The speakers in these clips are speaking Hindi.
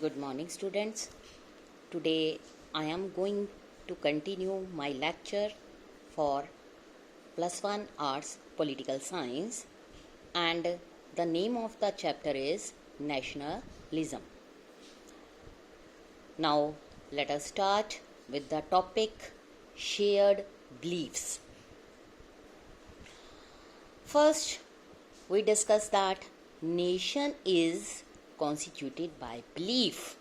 Good morning, students. Today I am going to continue my lecture for Plus One Arts Political Science, and the name of the chapter is Nationalism. Now, let us start with the topic shared beliefs. First, we discuss that nation is constituted by belief.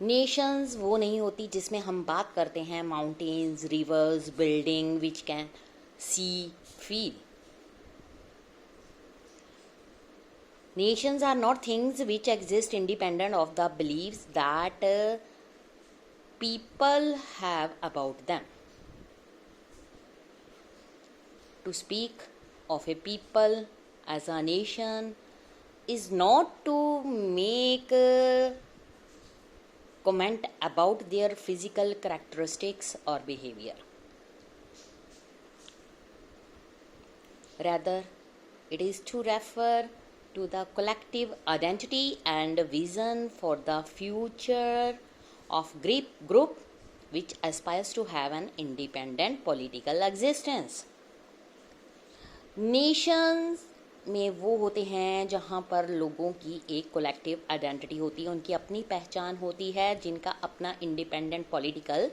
Nations वो नहीं होती जिसमें हम बात करते हैं mountains, reverse, building which can see, feel. Nations are not things which exist independent of the beliefs that people have about them. To speak of a people as a nation is not to make comment about their physical characteristics or behavior. Rather, it is to refer to the collective identity and vision for the future of group which aspires to have an independent political existence. Nations में वो होते हैं जहाँ पर लोगों की एक कोलेक्टिव आइडेंटिटी होती है, उनकी अपनी पहचान होती है, जिनका अपना इंडिपेंडेंट पॉलिटिकल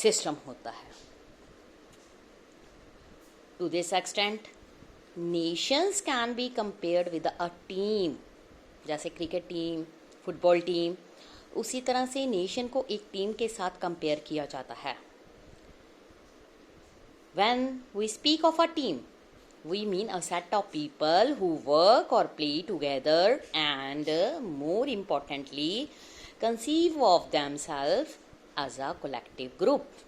सिस्टम होता है. To this extent nations can be compared with a team. जैसे क्रिकेट टीम, फुटबॉल टीम, उसी तरह से नेशन को एक टीम के साथ कंपेयर किया जाता है. When we speak of a team, we mean a set of people who work or play together and more importantly conceive of themselves as a collective group.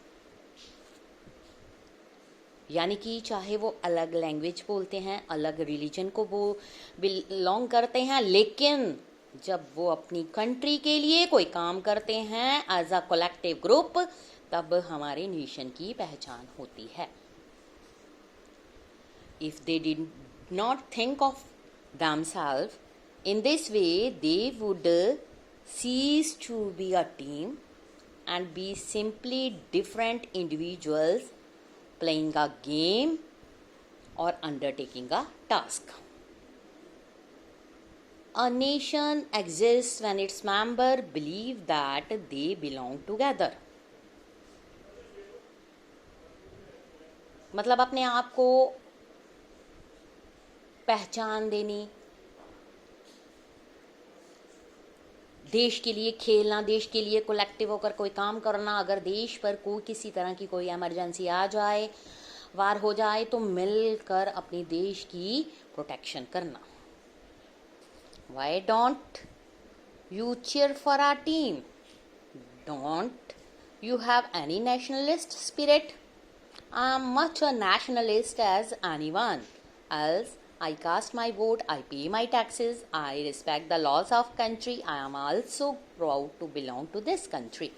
यानी कि चाहे वो अलग लैंग्वेज बोलते हैं, अलग रिलीजन को वो बिलोंग करते हैं, लेकिन जब वो अपनी कंट्री के लिए कोई काम करते हैं एज अ कलेक्टिव ग्रुप, तब हमारे नेशन की पहचान होती है. If they did not think of themselves in this way, they would cease to be a team and be simply different individuals playing a game or undertaking a task. A nation exists when its members believe that they belong together. मतलब अपने आप को पहचान देनी, देश के लिए खेलना, देश के लिए कलेक्टिव होकर कोई काम करना. अगर देश पर कोई किसी तरह की कोई इमरजेंसी आ जाए, वार हो जाए, तो मिलकर अपने देश की प्रोटेक्शन करना. Why don't you cheer for our team? Don't you have any nationalist spirit? I am much a nationalist as anyone else. I cast my vote, I pay my taxes, I respect the laws of country, I am also proud to belong to this country.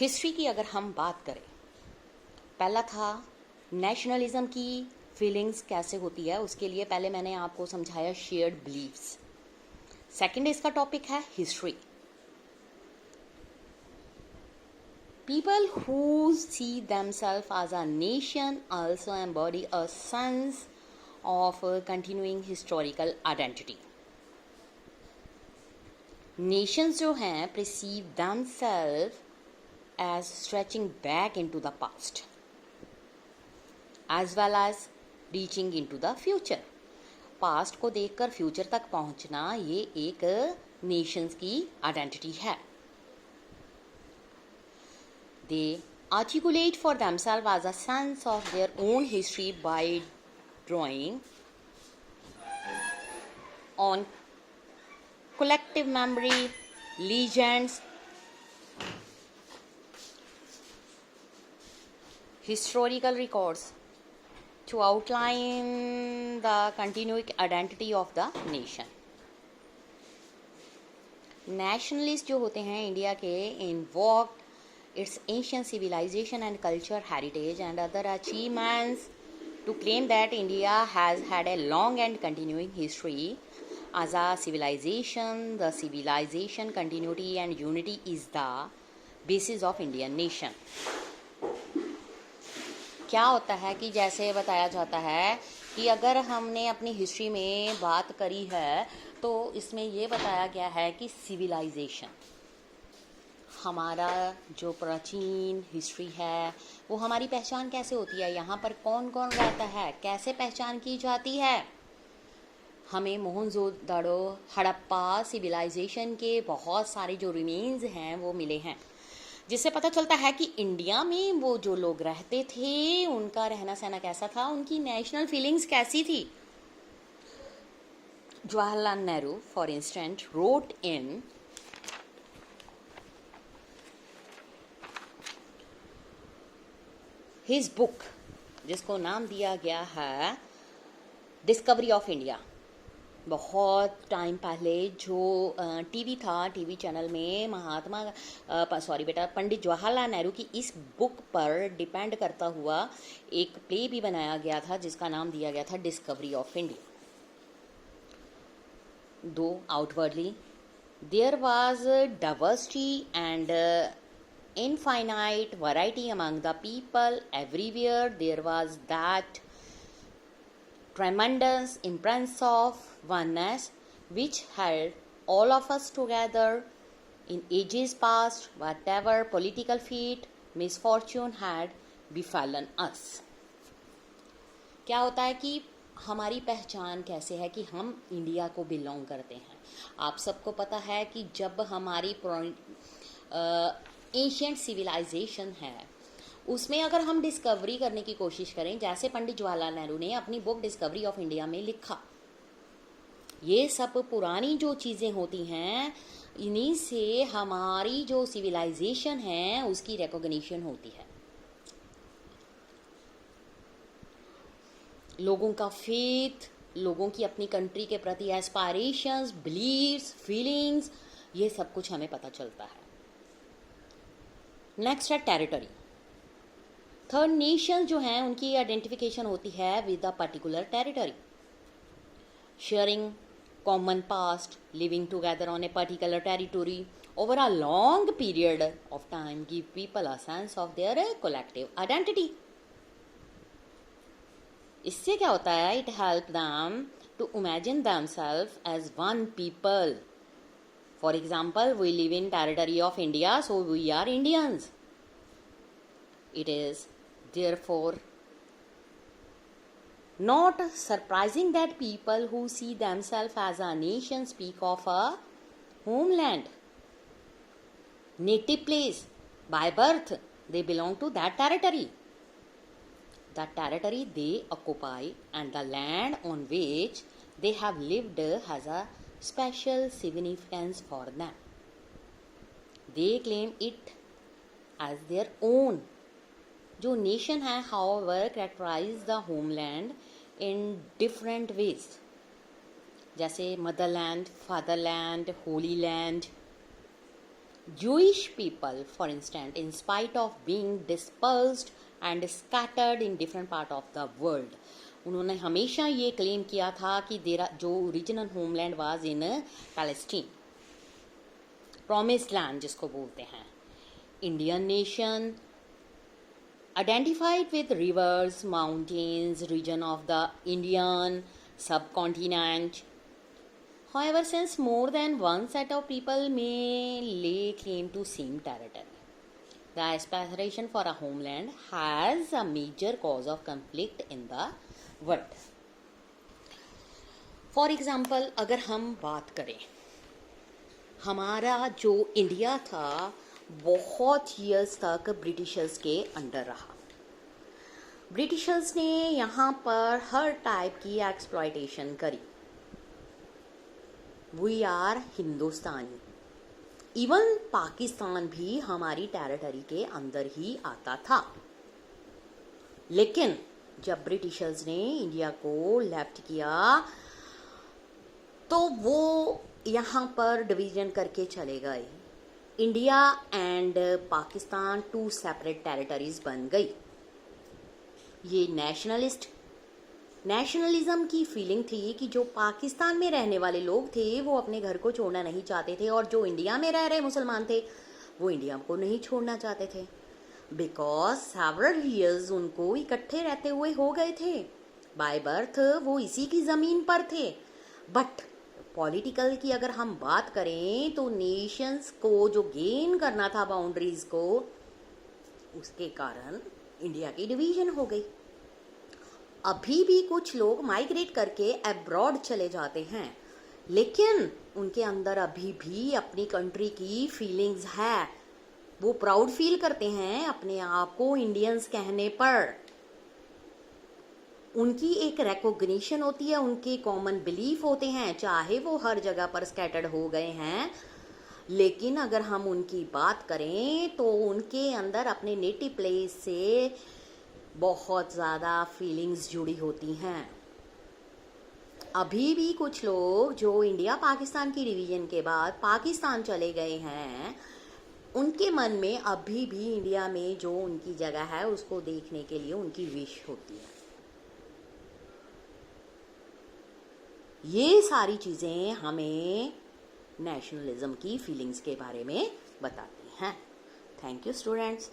History की अगर हम बात करें, पहला था नेशनलिज्म की फीलिंग्स कैसे होती है, उसके लिए पहले मैंने आपको समझाया शेयर्ड बिलीव्स. सेकंड इसका टॉपिक है history. People who see themselves as a nation also embody a sense of continuing historical identity. Nations जो हैं perceive themselves as stretching back into the past as well as reaching into the future. Past को देखकर future तक पहुंचना ये एक nations की identity है. They articulate for themselves as a sense of their own history by drawing on collective memory, legends, historical records to outline the continuing identity of the nation. Nationalists जो होते हैं इंडिया के invoked its ancient civilization and culture heritage and other achievements to claim that India has had a long and continuing history as a civilization. The civilization continuity and unity is the basis of Indian nation. क्या होता है कि जैसे बताया जाता है कि अगर हमने अपनी हिस्ट्री में बात करी है तो इसमें ये बताया गया है कि सिविलाइजेशन, हमारा जो प्राचीन हिस्ट्री है वो हमारी पहचान कैसे होती है, यहाँ पर कौन कौन रहता है, कैसे पहचान की जाती है। हमें मोहनजोदड़ो हड़प्पा सिविलाइजेशन के बहुत सारे जो रिमेन्स हैं वो मिले हैं, जिससे पता चलता है कि इंडिया में वो जो लोग रहते थे उनका रहना सहना कैसा था, उनकी नेशनल फीलिंग्स कैसी थी। Jawaharlal Nehru for instant wrote in his book, जिसको नाम दिया गया है डिस्कवरी ऑफ इंडिया। बहुत टाइम पहले जो टीवी था, टीवी चैनल में पंडित जवाहरलाल नेहरू की इस बुक पर डिपेंड करता हुआ एक प्ले भी बनाया गया था जिसका नाम दिया गया था Discovery of India. Though outwardly there was diversity and infinite variety among the people. Everywhere there was that tremendous impress of oneness which held all of us together in ages past, whatever political feat, misfortune had befallen us. क्या होता है कि हमारी पहचान कैसे है कि हम इंडिया को बिलोंग करते हैं। आप सबको पता है कि जब हमारी एशियंट सिविलाइजेशन है उसमें अगर हम डिस्कवरी करने की कोशिश करें, जैसे पंडित जवाहरलाल नेहरू ने अपनी बुक डिस्कवरी ऑफ इंडिया में लिखा, ये सब पुरानी जो चीज़ें होती हैं इन्हीं से हमारी जो सिविलाइजेशन है उसकी रिकॉग्निशन होती है। लोगों का फेथ, लोगों की अपनी कंट्री के प्रति एस्पायरेशंस, बिलीव्स, फीलिंग्स, ये सब कुछ हमें पता चलता है। नेक्स्ट है टेरिटरी। थर्ड नेशन जो हैं उनकी आइडेंटिफिकेशन होती है with a particular territory, sharing common past, living together on a particular territory over a long period of time give people a sense of their collective identity. इससे क्या होता है, it help them to imagine themselves as one people. For example, we live in territory of India, so we are Indians. It is therefore not surprising that people who see themselves as a nation speak of a homeland, native place. By birth, they belong to that territory. The territory they occupy and the land on which they have lived has a special significance for them. They claim it as their own. जो नेशन है however characterize the homeland in different ways, जैसे motherland, fatherland, holy land. Jewish people, for instance, in spite of being dispersed and scattered in different parts of the world, उन्होंने हमेशा ये क्लेम किया था कि जो original homeland was in Palestine, promised land जिसको बोलते हैं। Indian nation identified with rivers, mountains, region of the Indian subcontinent. However, since more than one set of people may lay claim to same territory, the aspiration for a homeland has a major cause of conflict in the word. For example अगर हम बात करें, हमारा जो इंडिया था बहुत ईयर्स तक ब्रिटिशर्स के अंडर रहा। ब्रिटिशर्स ने यहाँ पर हर टाइप की एक्सप्लॉयटेशन करी। We are Hindustani, even Pakistan भी हमारी टेरिटरी के अंदर ही आता था। लेकिन जब ब्रिटिशर्स ने इंडिया को लेफ्ट किया तो वो यहाँ पर डिवीजन करके चले गए। India and Pakistan two separate territories बन गई। ये नेशनलिस्ट नेशनलिज्म की फीलिंग थी कि जो पाकिस्तान में रहने वाले लोग थे वो अपने घर को छोड़ना नहीं चाहते थे, और जो इंडिया में रह रहे मुसलमान थे वो इंडिया को नहीं छोड़ना चाहते थे, बिकॉज सेवरल ईयर्स उनको इकट्ठे रहते हुए हो गए थे। बाय बर्थ वो इसी की ज़मीन पर थे। बट पॉलिटिकल की अगर हम बात करें तो नेशंस को जो गेन करना था बाउंड्रीज को, उसके कारण इंडिया की डिवीजन हो गई। अभी भी कुछ लोग माइग्रेट करके अब्रॉड चले जाते हैं, लेकिन उनके अंदर अभी भी अपनी कंट्री की फीलिंग्स है। वो प्राउड फील करते हैं अपने आप को इंडियंस कहने पर। उनकी एक रिकॉग्निशन होती है, उनके कॉमन बिलीफ होते हैं, चाहे वो हर जगह पर स्कैटर्ड हो गए हैं। लेकिन अगर हम उनकी बात करें तो उनके अंदर अपने नेटिव प्लेस से बहुत ज़्यादा फीलिंग्स जुड़ी होती हैं। अभी भी कुछ लोग जो इंडिया पाकिस्तान की डिवीज़न के बाद पाकिस्तान चले गए हैं, उनके मन में अभी भी इंडिया में जो उनकी जगह है उसको देखने के लिए उनकी विश होती है। ये सारी चीज़ें हमें नेशनलिज्म की फीलिंग्स के बारे में बताती हैं। Thank you students.